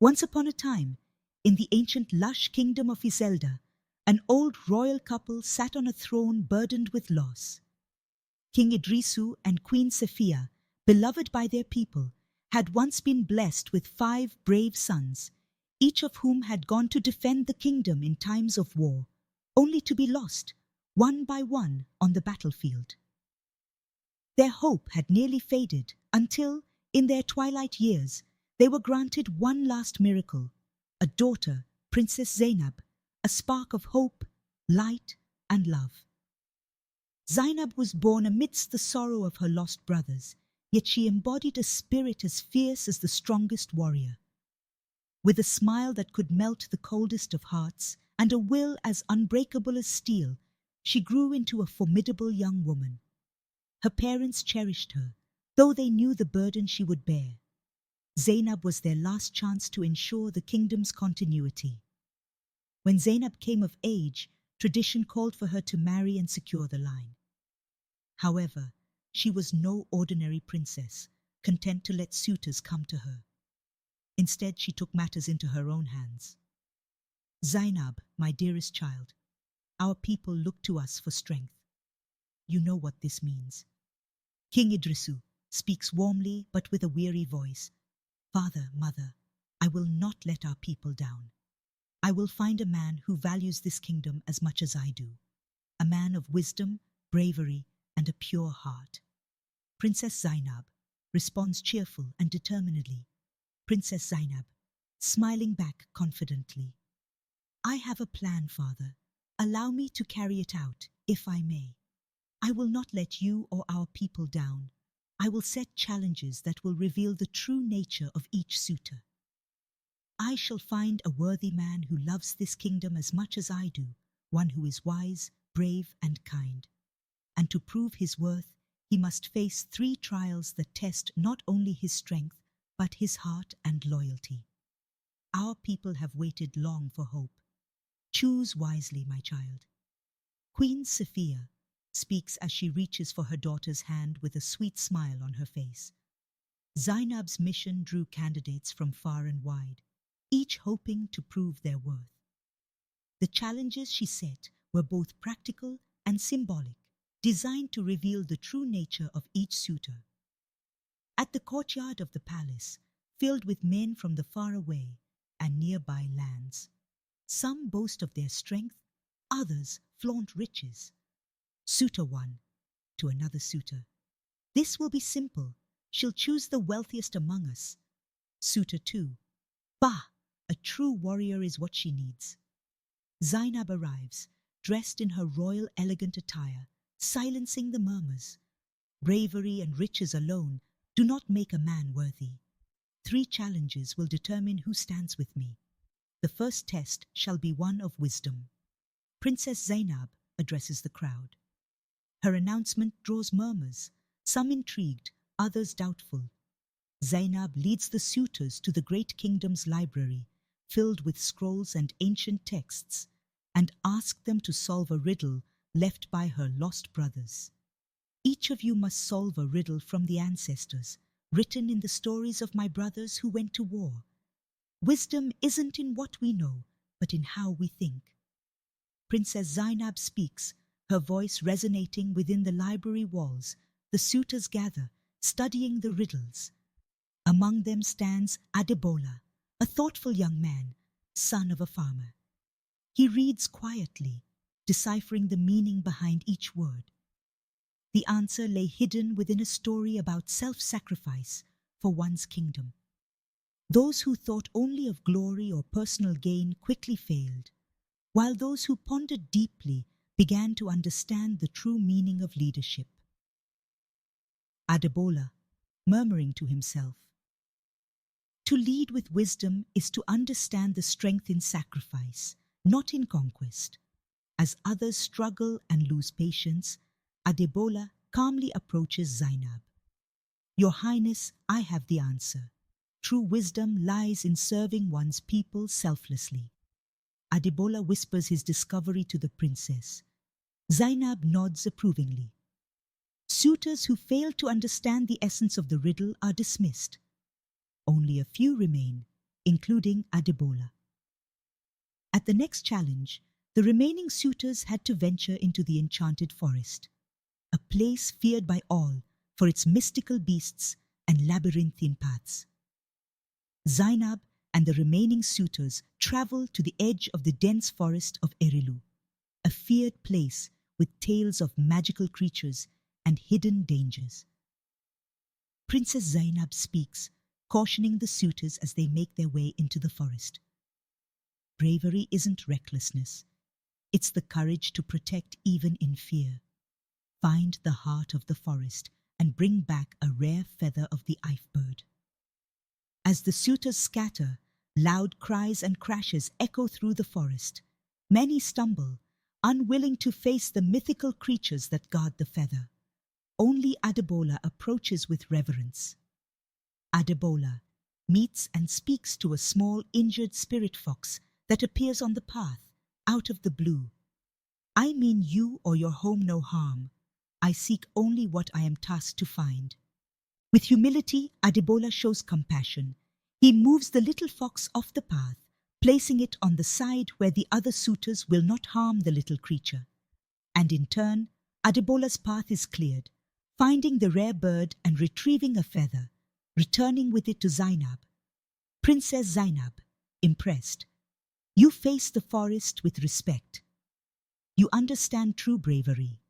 Once upon a time, in the ancient lush kingdom of Iselda, an old royal couple sat on a throne burdened with loss. King Idrisu and Queen Sophia, beloved by their people, had once been blessed with 5 brave sons, each of whom had gone to defend the kingdom in times of war, only to be lost, one by one, on the battlefield. Their hope had nearly faded until, in their twilight years, they were granted one last miracle, a daughter, Princess Zainab, a spark of hope, light, and love. Zainab was born amidst the sorrow of her lost brothers, yet she embodied a spirit as fierce as the strongest warrior. With a smile that could melt the coldest of hearts and a will as unbreakable as steel, she grew into a formidable young woman. Her parents cherished her, though they knew the burden she would bear. Zainab was their last chance to ensure the kingdom's continuity. When Zainab came of age, tradition called for her to marry and secure the line. However, she was no ordinary princess, content to let suitors come to her. Instead, she took matters into her own hands. "Zainab, my dearest child, our people look to us for strength. You know what this means." King Idrisu speaks warmly but with a weary voice. "Father, mother, I will not let our people down. I will find a man who values this kingdom as much as I do, a man of wisdom, bravery, and a pure heart." Princess Zainab responds cheerful and determinedly. Princess Zainab, smiling back confidently. "I have a plan, father. Allow me to carry it out, if I may. I will not let you or our people down. I will set challenges that will reveal the true nature of each suitor. I shall find a worthy man who loves this kingdom as much as I do, one who is wise, brave, and kind. And to prove his worth, he must face 3 trials that test not only his strength, but his heart and loyalty. Our people have waited long for hope. Choose wisely, my child." Queen Sophia speaks as she reaches for her daughter's hand with a sweet smile on her face. Zainab's mission drew candidates from far and wide, each hoping to prove their worth. The challenges she set were both practical and symbolic, designed to reveal the true nature of each suitor. At the courtyard of the palace, filled with men from the faraway and nearby lands, some boast of their strength, others flaunt riches. Suitor 1, to another suitor, "This will be simple. She'll choose the wealthiest among us." Suitor 2, "Bah, a true warrior is what she needs." Zainab arrives, dressed in her royal elegant attire, silencing the murmurs. Bravery and riches alone do not make a man worthy. 3 challenges will determine who stands with me. The first test shall be one of wisdom. Princess Zainab addresses the crowd. Her announcement draws murmurs, some intrigued, others doubtful. Zainab leads the suitors to the great kingdom's library, filled with scrolls and ancient texts, and asks them to solve a riddle left by her lost brothers. "Each of you must solve a riddle from the ancestors, written in the stories of my brothers who went to war. Wisdom isn't in what we know, but in how we think." Princess Zainab speaks, her voice resonating within the library walls. The suitors gather, studying the riddles. Among them stands Adebola, a thoughtful young man, son of a farmer. He reads quietly, deciphering the meaning behind each word. The answer lay hidden within a story about self-sacrifice for one's kingdom. Those who thought only of glory or personal gain quickly failed, while those who pondered deeply began to understand the true meaning of leadership. Adebola, murmuring to himself, "To lead with wisdom is to understand the strength in sacrifice, not in conquest." As others struggle and lose patience, Adebola calmly approaches Zainab. "Your Highness, I have the answer. True wisdom lies in serving one's people selflessly." Adebola whispers his discovery to the princess. Zainab nods approvingly. Suitors who fail to understand the essence of the riddle are dismissed. Only a few remain, including Adebola. At the next challenge, the remaining suitors had to venture into the enchanted forest, a place feared by all for its mystical beasts and labyrinthine paths. Zainab and the remaining suitors travelled to the edge of the dense forest of Erilu, a feared place with tales of magical creatures and hidden dangers. Princess Zainab speaks, cautioning the suitors as they make their way into the forest. Bravery isn't recklessness. It's the courage to protect even in fear. Find the heart of the forest and bring back a rare feather of the Ife bird. As the suitors scatter, loud cries and crashes echo through the forest. Many stumble, unwilling to face the mythical creatures that guard the feather. Only Adebola approaches with reverence. Adebola meets and speaks to a small injured spirit fox that appears on the path, out of the blue. I mean you or your home no harm. I seek only what I am tasked to find. With humility, Adebola shows compassion. He moves the little fox off the path, placing it on the side where the other suitors will not harm the little creature. And in turn, Adebola's path is cleared, finding the rare bird and retrieving a feather, returning with it to Zainab. Princess Zainab, impressed. You face the forest with respect. You understand true bravery.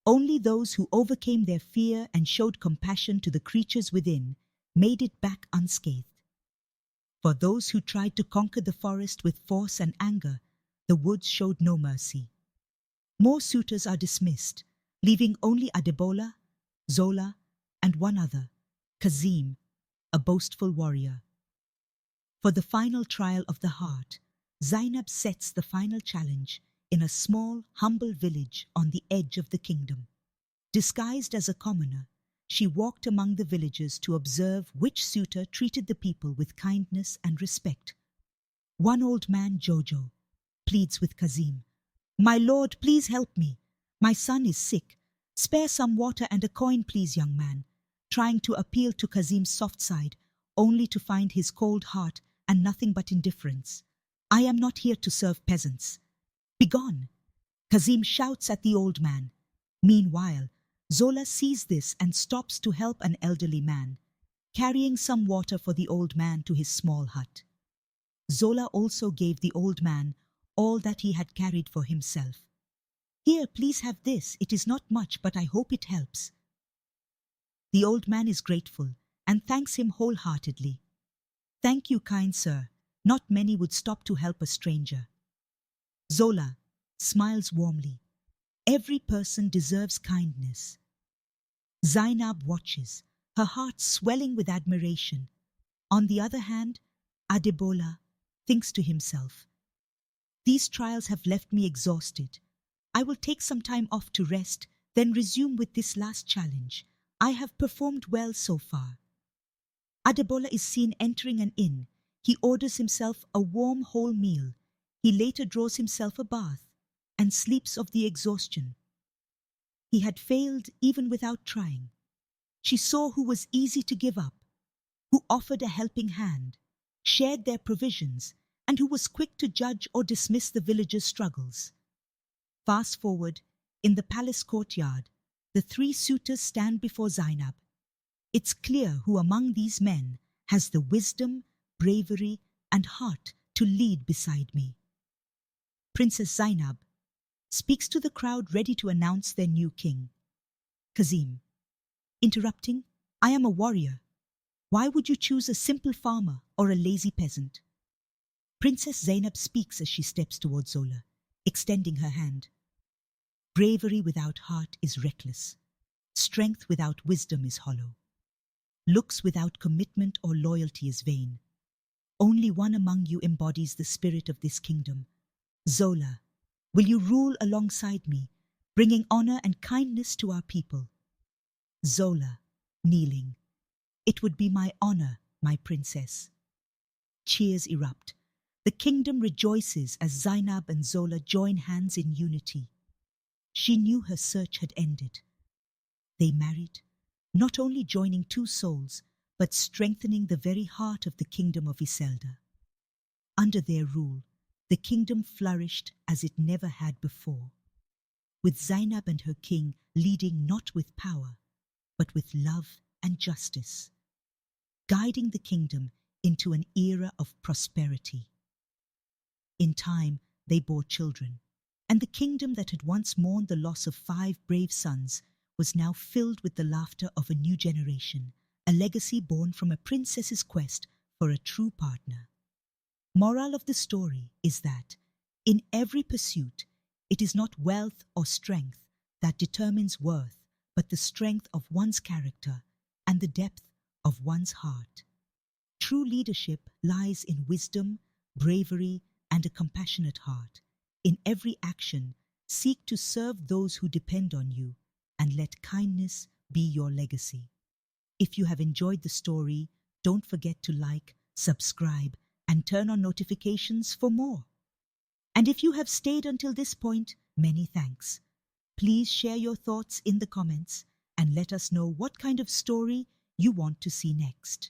Only those who overcame their fear and showed compassion to the creatures within made it back unscathed. For those who tried to conquer the forest with force and anger, the woods showed no mercy. More suitors are dismissed, leaving only Adebola, Zola, and one other, Kazim, a boastful warrior. For the final trial of the heart, Zainab sets the final challenge in a small, humble village on the edge of the kingdom. Disguised as a commoner, she walked among the villagers to observe which suitor treated the people with kindness and respect. One old man, Jojo, pleads with Kazim. My lord, please help me. My son is sick. Spare some water and a coin, please, young man. Trying to appeal to Kazim's soft side, only to find his cold heart and nothing but indifference. I am not here to serve peasants. Begone! Kazim shouts at the old man. Meanwhile, Zola sees this and stops to help an elderly man, carrying some water for the old man to his small hut. Zola also gave the old man all that he had carried for himself. Here, please have this. It is not much, but I hope it helps. The old man is grateful and thanks him wholeheartedly. Thank you, kind sir. Not many would stop to help a stranger. Zola smiles warmly. Every person deserves kindness. Zainab watches, her heart swelling with admiration. On the other hand, Adebola thinks to himself, these trials have left me exhausted. I will take some time off to rest, then resume with this last challenge. I have performed well so far. Adebola is seen entering an inn. He orders himself a warm whole meal. He later draws himself a bath and sleeps of the exhaustion. He had failed even without trying. She saw who was easy to give up, who offered a helping hand, shared their provisions, and who was quick to judge or dismiss the villagers' struggles. Fast forward, in the palace courtyard, the three suitors stand before Zainab. It's clear who among these men has the wisdom, bravery, and heart to lead beside me. Princess Zainab speaks to the crowd ready to announce their new king. Kazim, interrupting, I am a warrior. Why would you choose a simple farmer or a lazy peasant? Princess Zainab speaks as she steps towards Zola, extending her hand. Bravery without heart is reckless. Strength without wisdom is hollow. Looks without commitment or loyalty is vain. Only one among you embodies the spirit of this kingdom. Zola, will you rule alongside me, bringing honor and kindness to our people? Zola, kneeling. It would be my honor, my princess. Cheers erupt. The kingdom rejoices as Zainab and Zola join hands in unity. She knew her search had ended. They married, not only joining two souls, but strengthening the very heart of the kingdom of Iselda. Under their rule, the kingdom flourished as it never had before, with Zainab and her king leading not with power, but with love and justice, guiding the kingdom into an era of prosperity. In time, they bore children, and the kingdom that had once mourned the loss of 5 brave sons was now filled with the laughter of a new generation, a legacy born from a princess's quest for a true partner. Moral of the story is that, in every pursuit, it is not wealth or strength that determines worth, but the strength of one's character and the depth of one's heart. True leadership lies in wisdom, bravery, and a compassionate heart. In every action, seek to serve those who depend on you, and let kindness be your legacy. If you have enjoyed the story, don't forget to like, subscribe, and turn on notifications for more. And if you have stayed until this point, many thanks. Please share your thoughts in the comments and let us know what kind of story you want to see next.